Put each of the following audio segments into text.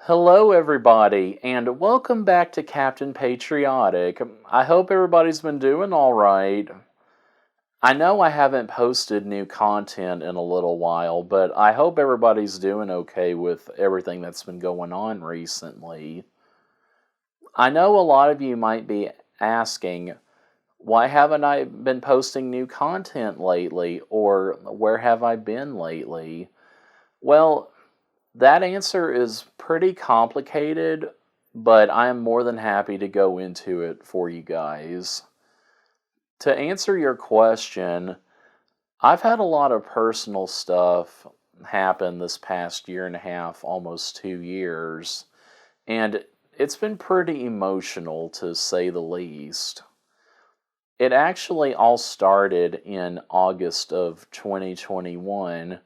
Hello, everybody, and welcome back to Captain Patriotic. I hope everybody's been doing all right. I know I haven't posted new content in a little while, but I hope everybody's doing okay with everything that's been going on recently. I know a lot of you might be asking, why haven't I been posting new content lately, or where have I been lately? Well, that answer is pretty complicated, but I am more than happy to go into it for you guys. To answer your question, I've had a lot of personal stuff happen this past year and a half, almost 2 years, and it's been pretty emotional to say the least. It actually all started in August of 2021.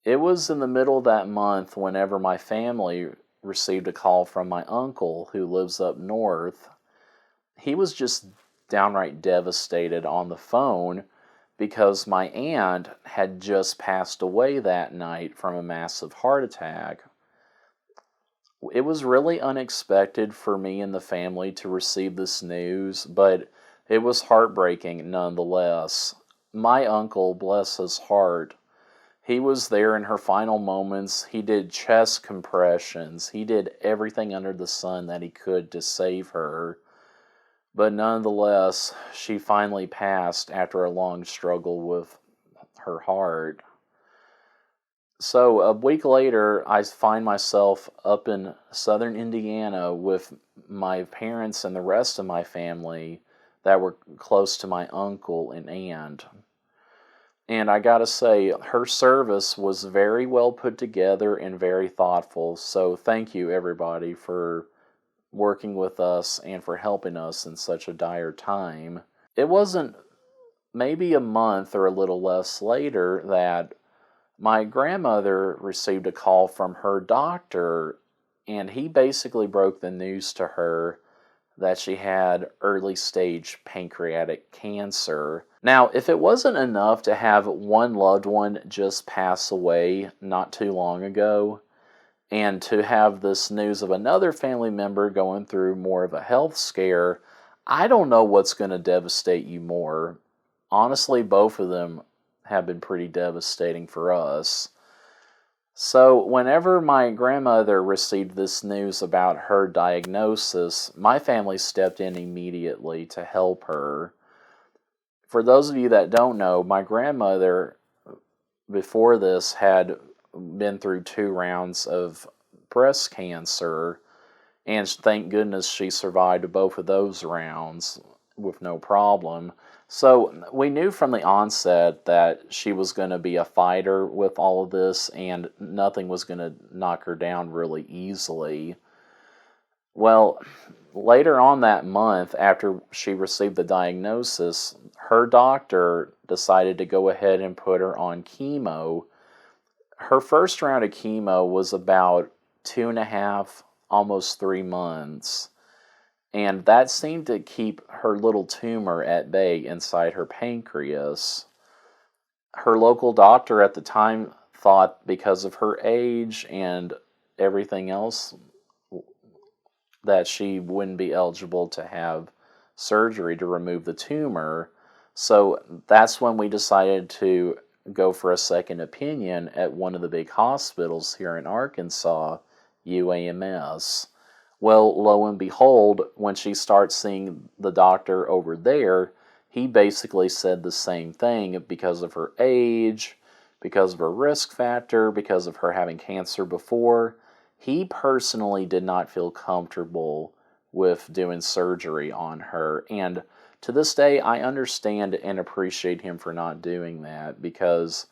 It was in the middle of that month whenever my family received a call from my uncle who lives up north. He was just downright devastated on the phone because my aunt had just passed away that night from a massive heart attack. It was really unexpected for me and the family to receive this news, but it was heartbreaking nonetheless. My uncle, bless his heart, he was there in her final moments. He did chest compressions. He did everything under the sun that he could to save her. But nonetheless, she finally passed after a long struggle with her heart. So a week later, I find myself up in southern Indiana with my parents and the rest of my family that were close to my uncle and aunt. And I gotta say, her service was very well put together and very thoughtful. So thank you, everybody, for working with us and for helping us in such a dire time. It wasn't maybe a month or a little less later that my grandmother received a call from her doctor, and he basically broke the news to her that she had early stage pancreatic cancer. Now, if it wasn't enough to have one loved one just pass away not too long ago, and to have this news of another family member going through more of a health scare, I don't know what's going to devastate you more. Honestly, both of them have been pretty devastating for us. So, whenever my grandmother received this news about her diagnosis, my family stepped in immediately to help her. For those of you that don't know, my grandmother, before this, had been through 2 rounds of breast cancer, and thank goodness she survived both of those rounds with no problem. So we knew from the onset that she was going to be a fighter with all of this, and nothing was going to knock her down really easily. Well, later on that month, after she received the diagnosis, her doctor decided to go ahead and put her on chemo. Her first round of chemo was about 2.5, almost 3 months. And that seemed to keep her little tumor at bay inside her pancreas. Her local doctor at the time thought because of her age and everything else that she wouldn't be eligible to have surgery to remove the tumor. So that's when we decided to go for a second opinion at one of the big hospitals here in Arkansas, UAMS. Well, lo and behold, when she starts seeing the doctor over there, he basically said the same thing because of her age, because of her risk factor, because of her having cancer before. He personally did not feel comfortable with doing surgery on her. And to this day, I understand and appreciate him for not doing that because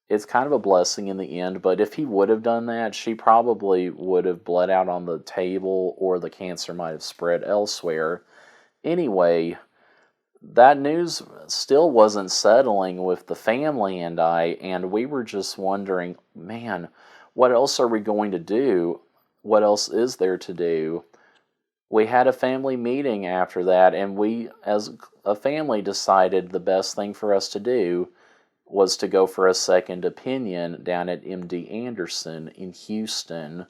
it's kind of a blessing in the end, but if he would have done that, she probably would have bled out on the table or the cancer might have spread elsewhere. Anyway, that news still wasn't settling with the family and we were just wondering, man, what else are we going to do? What else is there to do? We had a family meeting after that, and we, as a family, decided the best thing for us to do was to go for a second opinion down at MD Anderson in Houston.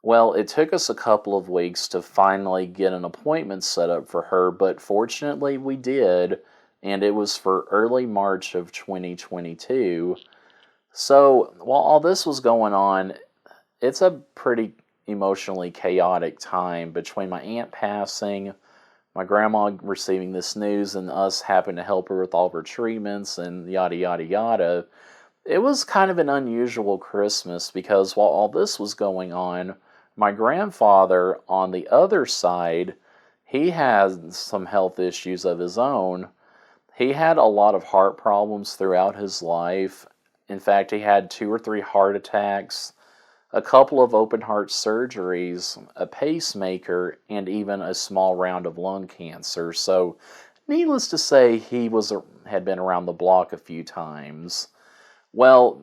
Well, it took us a couple of weeks to finally get an appointment set up for her, but fortunately we did, and it was for early March of 2022. So, while all this was going on, it's a pretty emotionally chaotic time between my aunt passing, my grandma receiving this news, and us having to help her with all of her treatments and yada yada yada. It was kind of an unusual Christmas because while all this was going on, my grandfather on the other side, he had some health issues of his own. He had a lot of heart problems throughout his life. In fact, he had 2 or 3 heart attacks, a couple of open heart surgeries, a pacemaker, and even a small round of lung cancer. So, needless to say, had been around the block a few times. Well,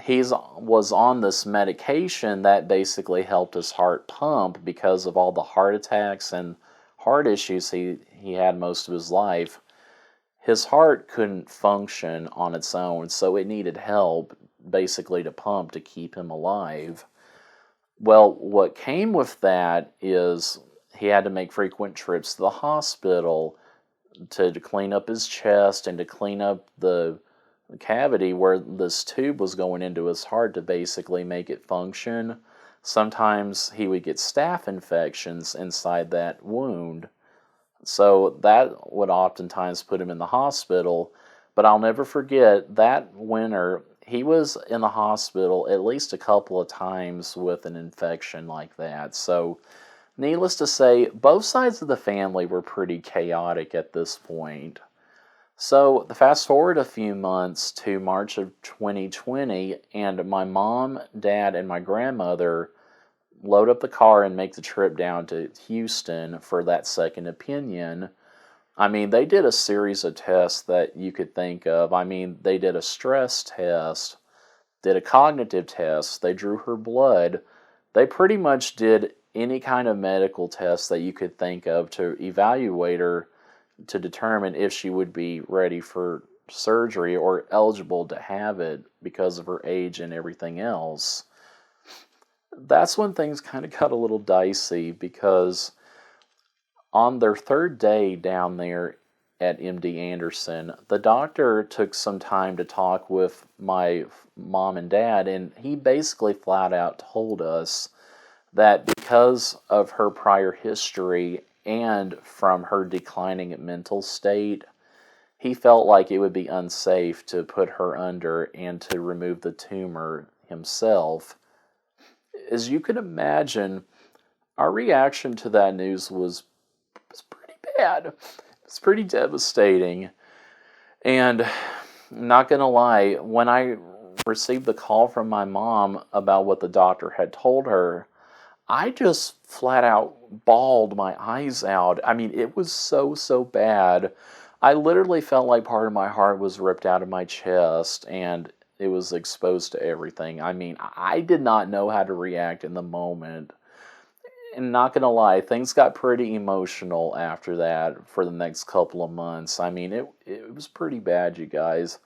he was on this medication that basically helped his heart pump because of all the heart attacks and heart issues he had most of his life. His heart couldn't function on its own, so it needed help basically to pump to keep him alive. Well, what came with that is he had to make frequent trips to the hospital to clean up his chest and to clean up the cavity where this tube was going into his heart to basically make it function. Sometimes he would get staph infections inside that wound. So that would oftentimes put him in the hospital. But I'll never forget that winter, he was in the hospital at least a couple of times with an infection like that. So, needless to say, both sides of the family were pretty chaotic at this point. So, fast forward a few months to March of 2020, and my mom, dad, and my grandmother load up the car and make the trip down to Houston for that second opinion. I mean, they did a series of tests that you could think of. I mean, they did a stress test, did a cognitive test, they drew her blood. They pretty much did any kind of medical test that you could think of to evaluate her to determine if she would be ready for surgery or eligible to have it because of her age and everything else. That's when things kind of got a little dicey because on their third day down there at MD Anderson, the doctor took some time to talk with my mom and dad, and he basically flat out told us that because of her prior history and from her declining mental state, he felt like it would be unsafe to put her under and to remove the tumor himself. As you can imagine, our reaction to that news was pretty bad. It's pretty devastating. And not gonna lie, when I received the call from my mom about what the doctor had told her, I just flat out bawled my eyes out. I mean, it was so bad. I literally felt like part of my heart was ripped out of my chest and it was exposed to everything. I mean, I did not know how to react in the moment. And not gonna lie, things got pretty emotional after that for the next couple of months. I mean, it was pretty bad, you guys.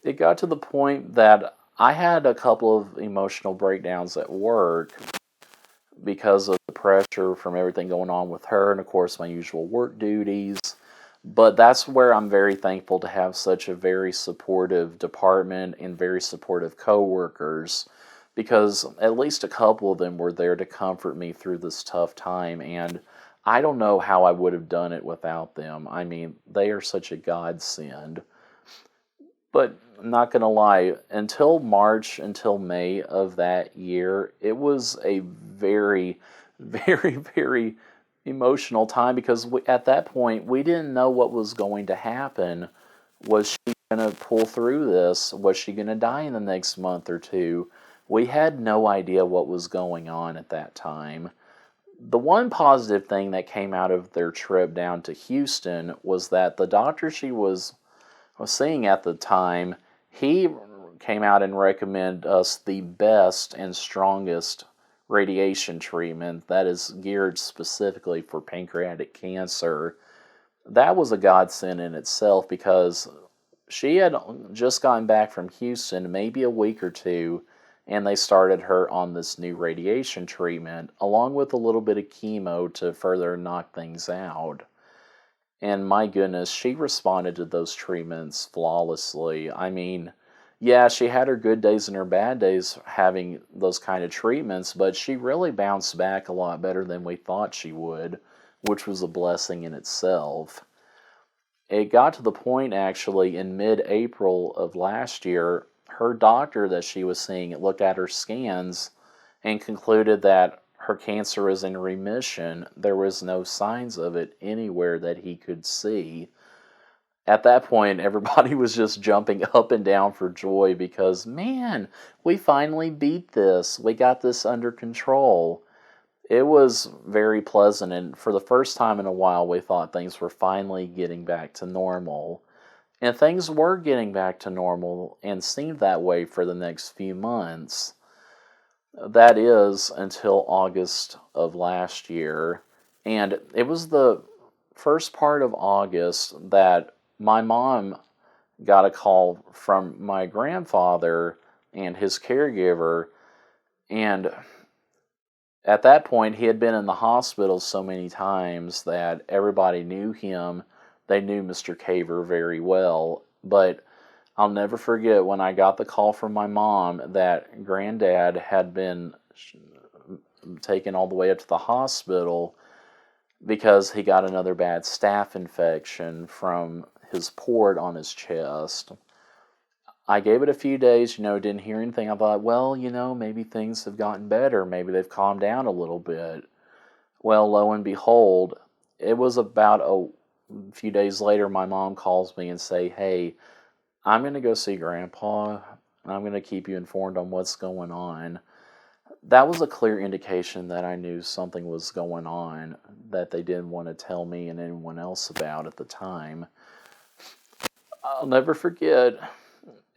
It got to the point that I had a couple of emotional breakdowns at work because of the pressure from everything going on with her and, of course, my usual work duties. But that's where I'm very thankful to have such a very supportive department and very supportive coworkers, because at least a couple of them were there to comfort me through this tough time, and I don't know how I would have done it without them. I mean, they are such a godsend. But I'm not going to lie, until May of that year, it was a very, very emotional time because at that point, we didn't know what was going to happen. Was she going to pull through this? Was she going to die in the next month or two? We had no idea what was going on at that time. The one positive thing that came out of their trip down to Houston was that the doctor she was seeing at the time, he came out and recommended us the best and strongest radiation treatment that is geared specifically for pancreatic cancer. That was a godsend in itself because she had just gotten back from Houston maybe a week or two, and they started her on this new radiation treatment, along with a little bit of chemo to further knock things out. And my goodness, she responded to those treatments flawlessly. I mean, yeah, she had her good days and her bad days having those kind of treatments, but she really bounced back a lot better than we thought she would, which was a blessing in itself. It got to the point, actually, in mid-April of last year, her doctor that she was seeing looked at her scans and concluded that her cancer is in remission. There was no signs of it anywhere that he could see. At that point, everybody was just jumping up and down for joy because, man, we finally beat this. We got this under control. It was very pleasant, and for the first time in a while, we thought things were finally getting back to normal. And things were getting back to normal and seemed that way for the next few months. That is until August of last year. And it was the first part of August that my mom got a call from my grandfather and his caregiver. And at that point, he had been in the hospital so many times that everybody knew him. They knew Mr. Caver very well. But I'll never forget when I got the call from my mom that Granddad had been taken all the way up to the hospital because he got another bad staph infection from his port on his chest. I gave it a few days, didn't hear anything. I thought, well, maybe things have gotten better. Maybe they've calmed down a little bit. Well, lo and behold, it was about a few days later, my mom calls me and say, hey, I'm going to go see Grandpa. I'm going to keep you informed on what's going on. That was a clear indication that I knew something was going on that they didn't want to tell me and anyone else about at the time. I'll never forget.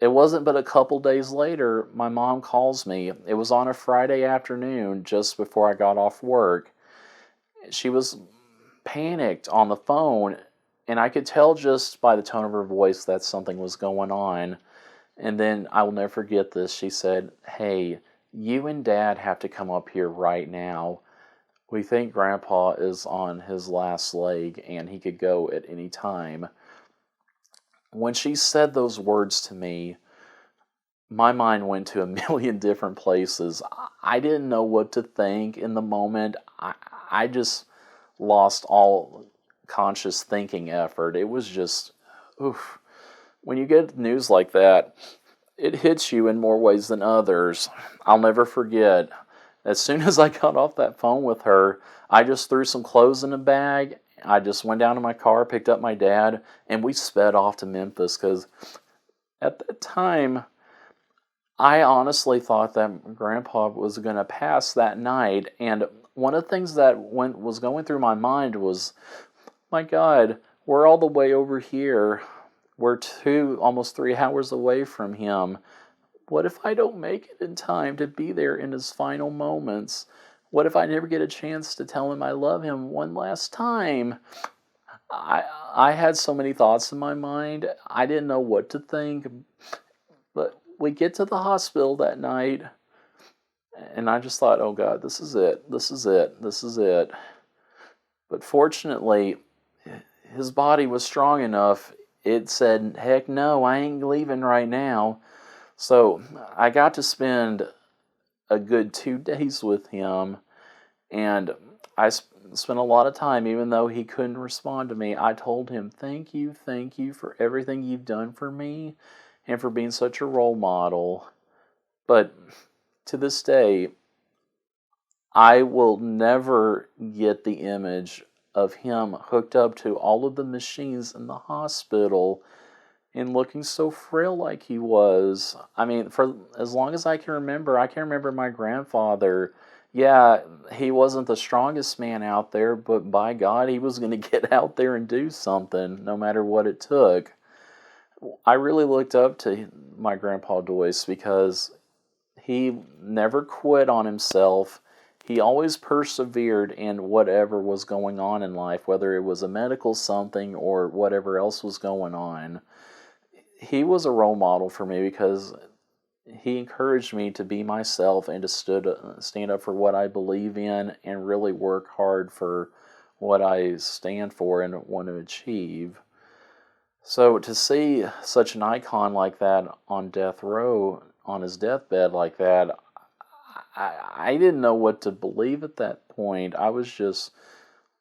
It wasn't but a couple days later, my mom calls me. It was on a Friday afternoon, just before I got off work. She was panicked on the phone, and I could tell just by the tone of her voice that something was going on. And then, I will never forget this, she said, hey, you and Dad have to come up here right now. We think Grandpa is on his last leg, and he could go at any time. When she said those words to me, my mind went to a million different places. I didn't know what to think in the moment. I just lost all conscious thinking effort. It was just, oof. When you get news like that, it hits you in more ways than others. I'll never forget. As soon as I got off that phone with her, I just threw some clothes in a bag. I just went down to my car, picked up my dad, and we sped off to Memphis because at that time, I honestly thought that Grandpa was going to pass that night. And one of the things that was going through my mind was, my God, we're all the way over here. We're almost 3 hours away from him. What if I don't make it in time to be there in his final moments? What if I never get a chance to tell him I love him one last time? I had so many thoughts in my mind. I didn't know what to think. But we get to the hospital that night, and I just thought, oh God, this is it. This is it. This is it. But fortunately, his body was strong enough. It said, heck no, I ain't leaving right now. So I got to spend a good 2 days with him, and I spent a lot of time, even though he couldn't respond to me. I told him, thank you for everything you've done for me and for being such a role model. But to this day, I will never get the image of him hooked up to all of the machines in the hospital and looking so frail like he was. I mean, for as long as I can remember my grandfather. Yeah, he wasn't the strongest man out there, but by God, he was going to get out there and do something, no matter what it took. I really looked up to my Grandpa Doyce because he never quit on himself. He always persevered in whatever was going on in life, whether it was a medical something or whatever else was going on. He was a role model for me because he encouraged me to be myself and to stand up for what I believe in and really work hard for what I stand for and want to achieve. So to see such an icon like that on death row, on his deathbed like that, I didn't know what to believe at that point. I was just,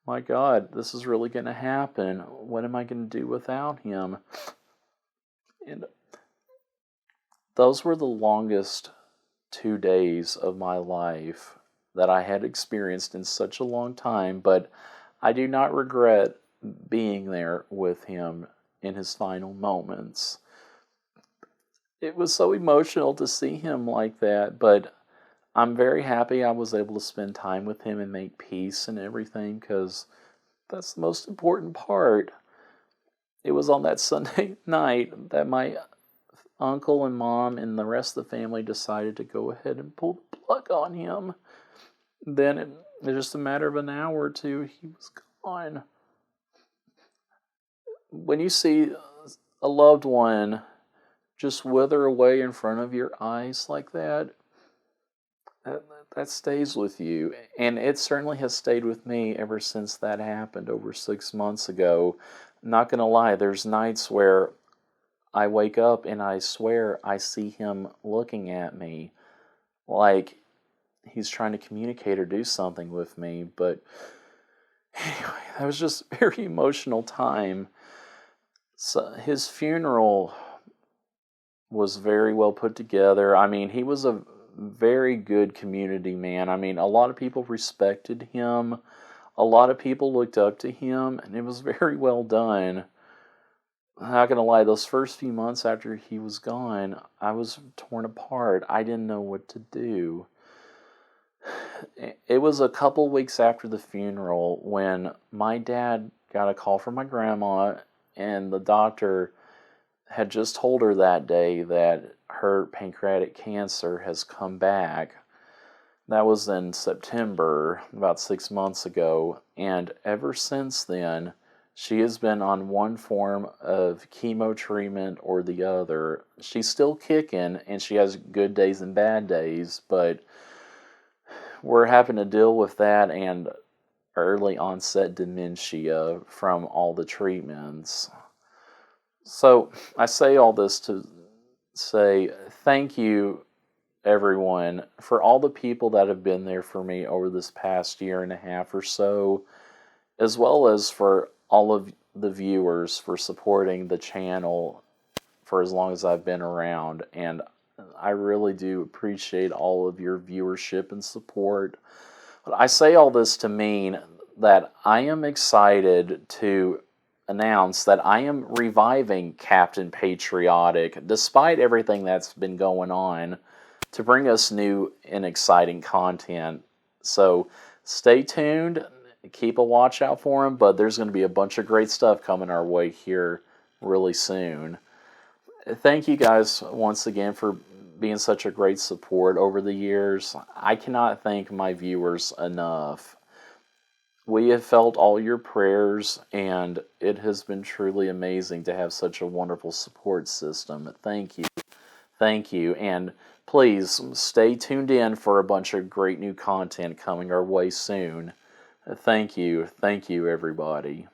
my God, this is really going to happen. What am I going to do without him? And those were the longest 2 days of my life that I had experienced in such a long time, but I do not regret being there with him in his final moments. It was so emotional to see him like that, but I'm very happy I was able to spend time with him and make peace and everything, because that's the most important part. It was on that Sunday night that my uncle and mom and the rest of the family decided to go ahead and pull the plug on him. Then, in just a matter of an hour or two, he was gone. When you see a loved one just wither away in front of your eyes like that, that stays with you. And it certainly has stayed with me ever since that happened over 6 months ago. Not gonna lie, there's nights where I wake up and I swear I see him looking at me like he's trying to communicate or do something with me. But anyway, that was just a very emotional time. So his funeral was very well put together. I mean, he was a very good community man. I mean, a lot of people respected him. A lot of people looked up to him, and it was very well done. I'm not gonna lie, those first few months after he was gone, I was torn apart. I didn't know what to do. It was a couple weeks after the funeral when my dad got a call from my grandma, and the doctor had just told her that day that her pancreatic cancer has come back. That was in September, about 6 months ago, and ever since then, she has been on one form of chemo treatment or the other. She's still kicking, and she has good days and bad days, but we're having to deal with that and early onset dementia from all the treatments. So I say all this to say thank you, everyone, for all the people that have been there for me over this past year and a half or so, as well as for all of the viewers for supporting the channel for as long as I've been around. And I really do appreciate all of your viewership and support. But I say all this to mean that I am excited to announce that I am reviving Captain Patriotic, despite everything that's been going on, to bring us new and exciting content. So stay tuned, keep a watch out for him, but there's going to be a bunch of great stuff coming our way here really soon. Thank you guys once again for being such a great support over the years. I cannot thank my viewers enough. We have felt all your prayers, and it has been truly amazing to have such a wonderful support system. Thank you. Thank you. And please stay tuned in for a bunch of great new content coming our way soon. Thank you. Thank you, everybody.